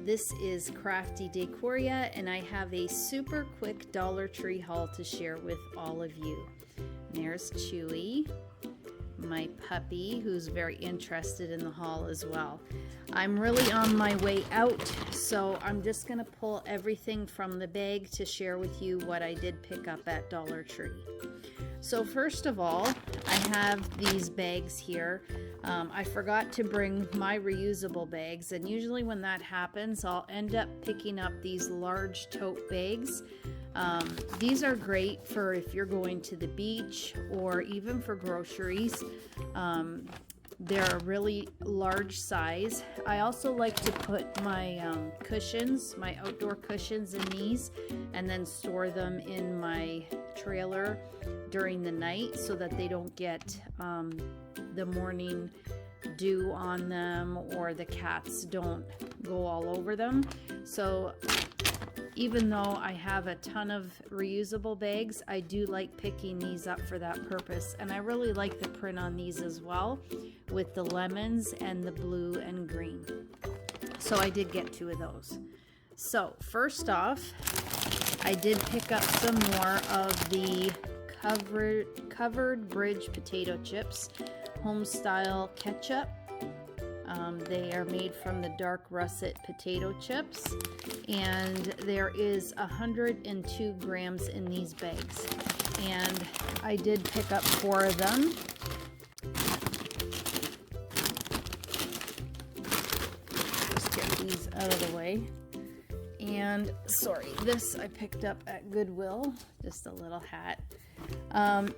This is Crafty Decoria, and I have a super quick Dollar Tree haul to share with all of you. And there's Chewy, my puppy, who's very interested in the haul as well. I'm really on my way out, so I'm just going to pull everything from the bag to share with you what I did pick up at Dollar Tree. So first of all, I have these bags here. I forgot to bring my reusable bags, and usually when that happens, I'll end up picking up these large tote bags. These are great for if you're going to the beach or even for groceries. They're a really large size. I also like to put my cushions, my outdoor cushions, in these and then store them in my trailer during the night so that they don't get the morning dew on them or the cats don't go all over them. So even though I have a ton of reusable bags, I do like picking these up for that purpose. And I really like the print on these as well, with the lemons and the blue and green. So I did get 2 of those. So first off, I did pick up some more of the covered bridge potato chips, home style ketchup. They are made from the dark russet potato chips, and there is 102 grams in these bags, and I did pick up 4 of them. Just get these out of the way. And sorry, this I picked up at Goodwill, just a little hat.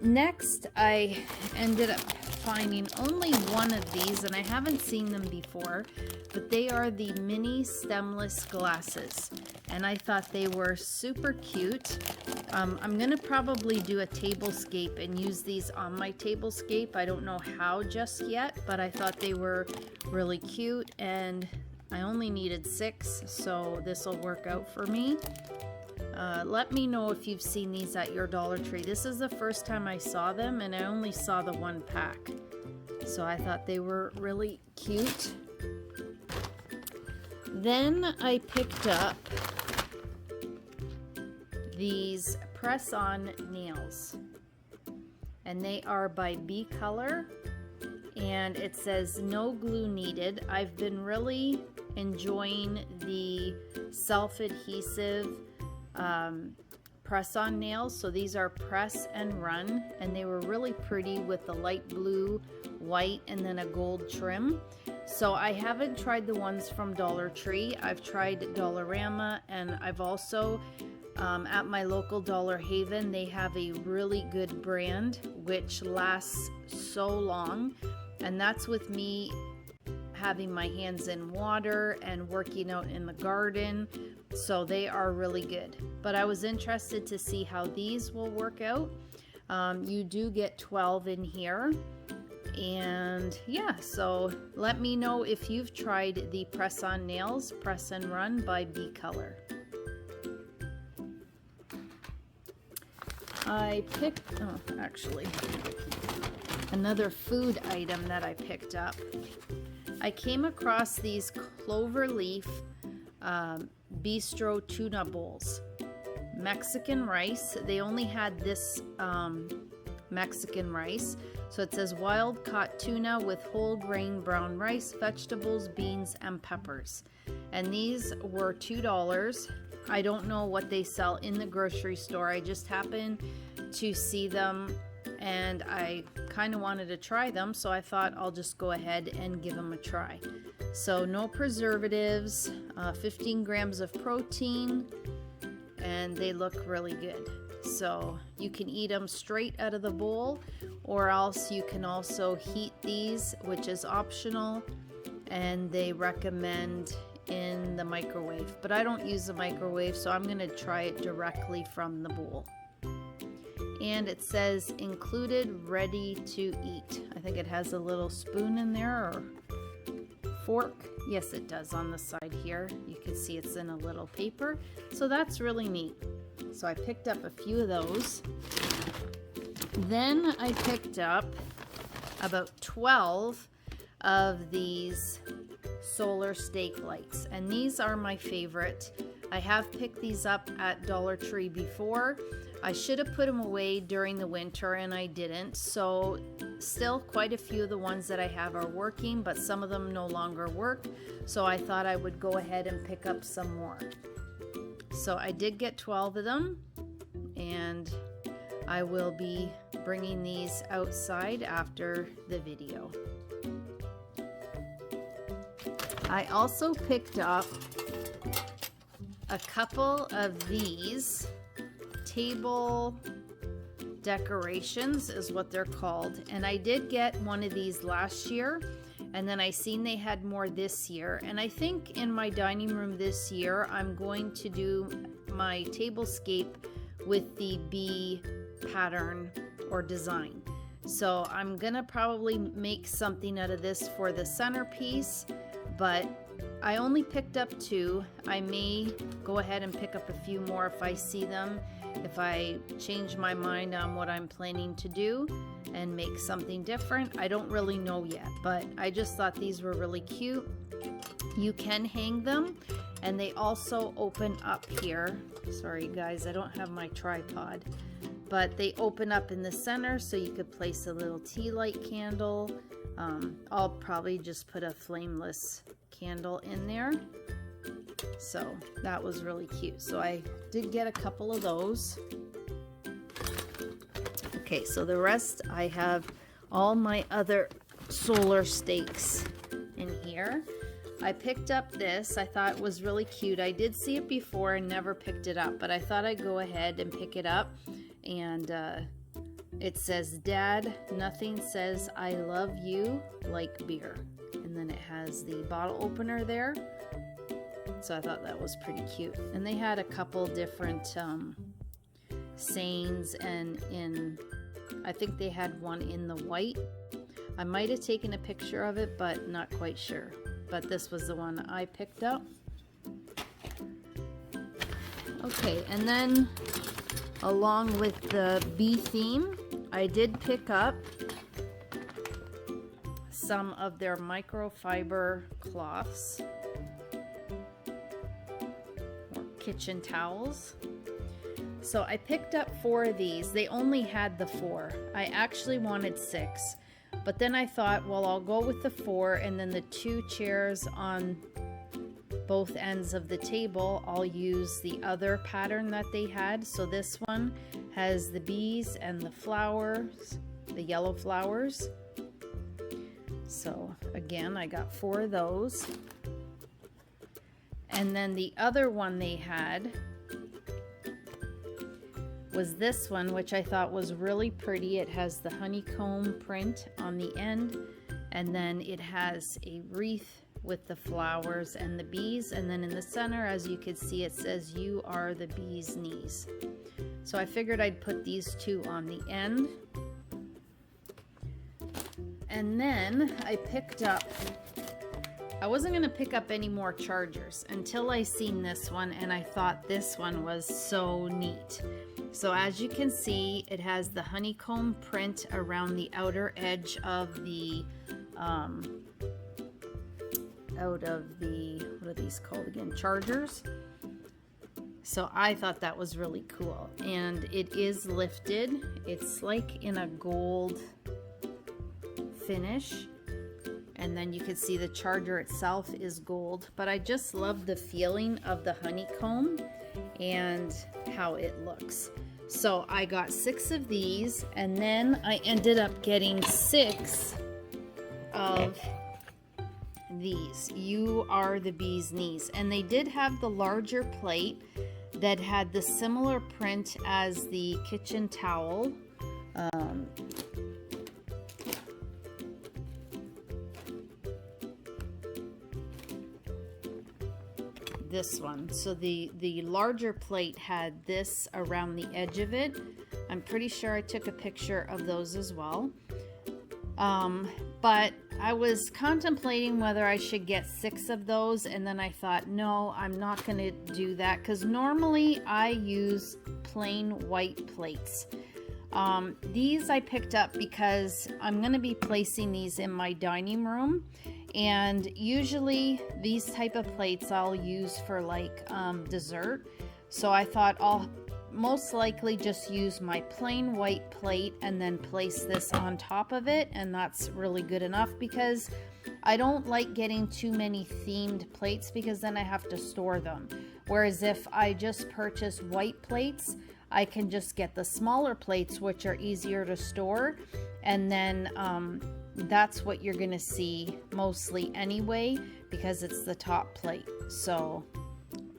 Next, I ended up finding only one of these, and I haven't seen them before, but they are the mini stemless glasses, and I thought they were super cute. I'm gonna probably do a tablescape and use these on my tablescape. I don't know how just yet, but I thought they were really cute, and I only needed 6, so this will work out for me. Let me know if you've seen these at your Dollar Tree. This is the first time I saw them, and I only saw the 1 pack. So I thought they were really cute. Then I picked up these press-on nails. And they are by B Color. And it says no glue needed. I've been really enjoying the self-adhesive press-on nails. So these are press and run, and they were really pretty with the light blue, white, and then a gold trim. So I haven't tried the ones from Dollar Tree. I've tried Dollarama, and I've also at my local Dollar Haven, they have a really good brand which lasts so long, and that's with me having my hands in water and working out in the garden. So they are really good, but I was interested to see how these will work out. You do get 12 in here, and yeah, so let me know if you've tried the press-on nails, Press and Run by B Color. I picked, actually, another food item that I picked up. I came across these clover leaf bistro tuna bowls. Mexican rice. They only had this Mexican rice. So it says wild caught tuna with whole grain brown rice, vegetables, beans, and peppers. And these were $2. I don't know what they sell in the grocery store. I just happened to see them, and I kind of wanted to try them, so I thought I'll just go ahead and give them a try. So no preservatives, 15 grams of protein, and they look really good. So you can eat them straight out of the bowl, or else you can also heat these, which is optional, and they recommend in the microwave. But I don't use the microwave, so I'm going to try it directly from the bowl. And it says included, ready to eat. I think it has a little spoon in there, or fork. Yes, it does on the side here. You can see it's in a little paper. So that's really neat. So I picked up a few of those. Then I picked up about 12 of these solar stake lights, and these are my favorite. I have picked these up at Dollar Tree before. I should have put them away during the winter and I didn't, so still quite a few of the ones that I have are working, but some of them no longer work, so I thought I would go ahead and pick up some more. So I did get 12 of them, and I will be bringing these outside after the video. I also picked up a couple of these table decorations is what they're called, and I did get one of these last year, and then I seen they had more this year, and I think in my dining room this year I'm going to do my tablescape with the bee pattern or design. So I'm gonna probably make something out of this for the centerpiece, but I only picked up 2. I may go ahead and pick up a few more if I see them, if I change my mind on what I'm planning to do and make something different. I don't really know yet, but I just thought these were really cute. You can hang them, and they also open up here. Sorry guys, I don't have my tripod, but they open up in the center so you could place a little tea light candle. I'll probably just put a flameless candle in there. So that was really cute. So I did get a couple of those. Okay, so the rest, I have all my other solar stakes in here. I picked up this. I thought it was really cute. I did see it before and never picked it up, but I thought I'd go ahead and pick it up. And it says, "Dad, nothing says I love you like beer." And then it has the bottle opener there. So I thought that was pretty cute. And they had a couple different sayings, and I think they had one in the white. I might have taken a picture of it, but not quite sure. But this was the one I picked up. Okay, and then along with the bee theme, I did pick up some of their microfiber cloths or kitchen towels. So I picked up 4 of these. They only had the 4. I actually wanted 6, but then I thought, well, I'll go with the 4, and then the 2 chairs on both ends of the table, I'll use the other pattern that they had. So this one has the bees and the flowers, the yellow flowers. So again, I got 4 of those. And then the other one they had was this one, which I thought was really pretty. It has the honeycomb print on the end, and then it has a wreath with the flowers and the bees, and then in the center, as you can see, it says, "You are the bee's knees." So I figured I'd put these 2 on the end. And then I picked up, I wasn't going to pick up any more chargers until I seen this one, and I thought this one was so neat. So as you can see, it has the honeycomb print around the outer edge of the what are these called again? Chargers. So I thought that was really cool, and it is lifted. It's like in a gold finish, and then you can see the charger itself is gold, but I just love the feeling of the honeycomb and how it looks. So I got 6 of these, and then I ended up getting 6 of these. You are the bee's knees, and they did have the larger plate that had the similar print as the kitchen towel. This one. So the larger plate had this around the edge of it. I'm pretty sure I took a picture of those as well. But I was contemplating whether I should get 6 of those, and then I thought, no, I'm not going to do that, because normally I use plain white plates. These I picked up because I'm going to be placing these in my dining room, And usually these type of plates I'll use for like dessert. So I thought I'll most likely just use my plain white plate and then place this on top of it, and that's really good enough because I don't like getting too many themed plates because then I have to store them. Whereas if I just purchase white plates, I can just get the smaller plates, which are easier to store, and then that's what you're gonna see mostly anyway because it's the top plate. So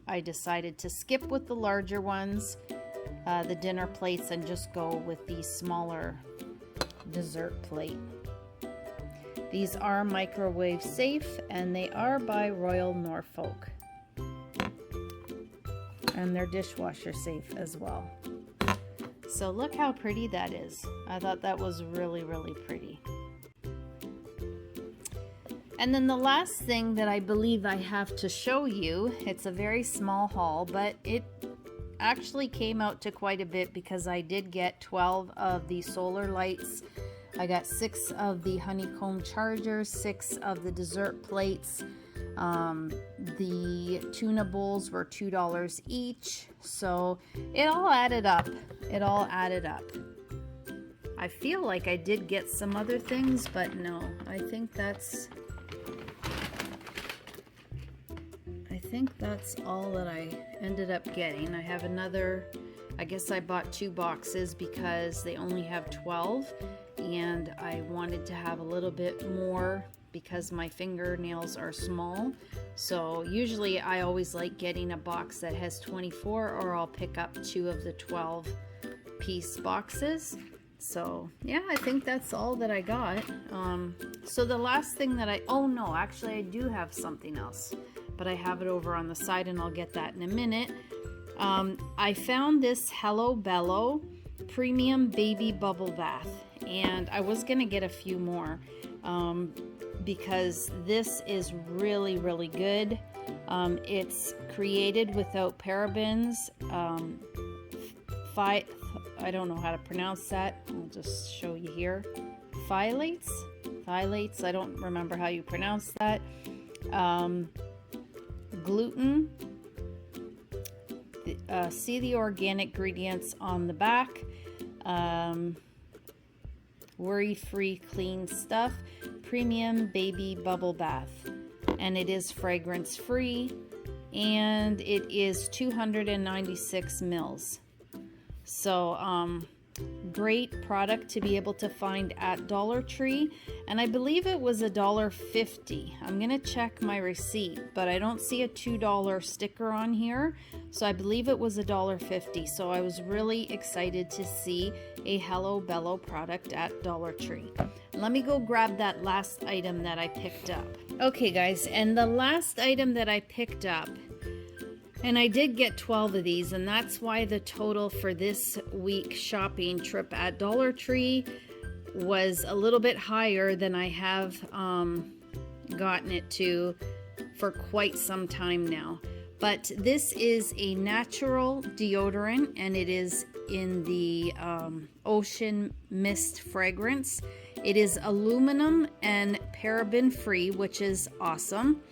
I decided to skip with the larger ones, the dinner plates, and just go with the smaller dessert plate. These are microwave safe and they are by Royal Norfolk. And they're dishwasher safe as well. So look how pretty that is. I thought that was really, really pretty. And then the last thing that I believe I have to show you, it's a very small haul, but it actually came out to quite a bit because I did get 12 of the solar lights. I got 6 of the honeycomb chargers, 6 of the dessert plates. The tuna bowls were $2 each, so it all added up. It all added up. I feel like I did get some other things, but no, I think that's all that I ended up getting. I have another, I guess I bought 2 boxes because they only have 12, and I wanted to have a little bit more because my fingernails are small. So usually I always like getting a box that has 24, or I'll pick up 2 of the 12 piece boxes. So yeah, I think that's all that I got. So the last thing that oh no, actually I do have something else, but I have it over on the side and I'll get that in a minute. I found this Hello Bello Premium Baby Bubble Bath, and I was gonna get a few more because this is really, really good. It's created without parabens. I don't know how to pronounce that. I'll just show you here. Phthalates? Phthalates, I don't remember how you pronounce that. Gluten. See the organic ingredients on the back. Worry-free clean stuff. Premium baby bubble bath. And it is fragrance free. And it is 296 mils. So, great product to be able to find at Dollar Tree, and I believe it was $1.50. I'm gonna check my receipt, but I don't see a $2 sticker on here, so I believe it was $1.50. So I was really excited to see a Hello Bello product at Dollar Tree. Let me go grab that last item that I picked up. Okay guys, and the last item that I picked up, and I did get 12 of these, and that's why the total for this week shopping trip at Dollar Tree was a little bit higher than I have gotten it to for quite some time now. But this is a natural deodorant, and it is in the Ocean Mist fragrance. It is aluminum and paraben free, which is awesome.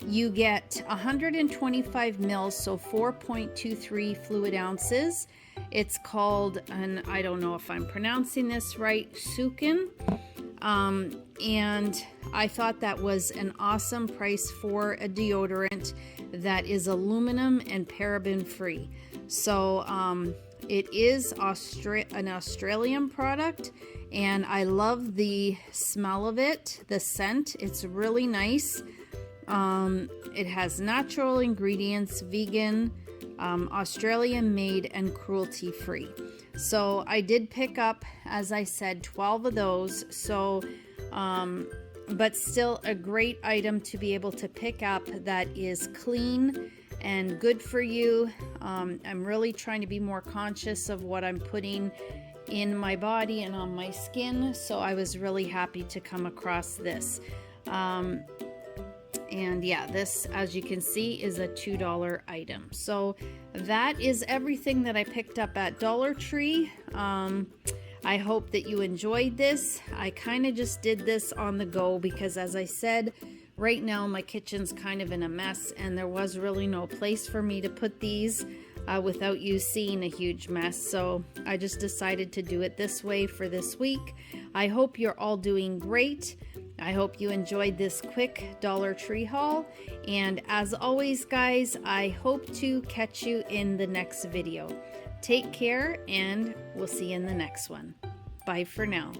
You get 125 mils, so 4.23 fluid ounces. It's called, and I don't know if I'm pronouncing this right, Sukin. And I thought that was an awesome price for a deodorant that is aluminum and paraben free. So it is an Australian product, and I love the smell of it, the scent. It's really nice. It has natural ingredients, vegan, Australian made, and cruelty free. So I did pick up, as I said, 12 of those. So, but still a great item to be able to pick up that is clean and good for you. I'm really trying to be more conscious of what I'm putting in my body and on my skin. So I was really happy to come across this. And yeah, this, as you can see, is a $2 item. So that is everything that I picked up at Dollar Tree. I hope that you enjoyed this. I kind of just did this on the go because, as I said, right now my kitchen's kind of in a mess and there was really no place for me to put these without you seeing a huge mess. So I just decided to do it this way for this week. I hope you're all doing great. I hope you enjoyed this quick Dollar Tree haul. And as always, guys, I hope to catch you in the next video. Take care, and we'll see you in the next one. Bye for now.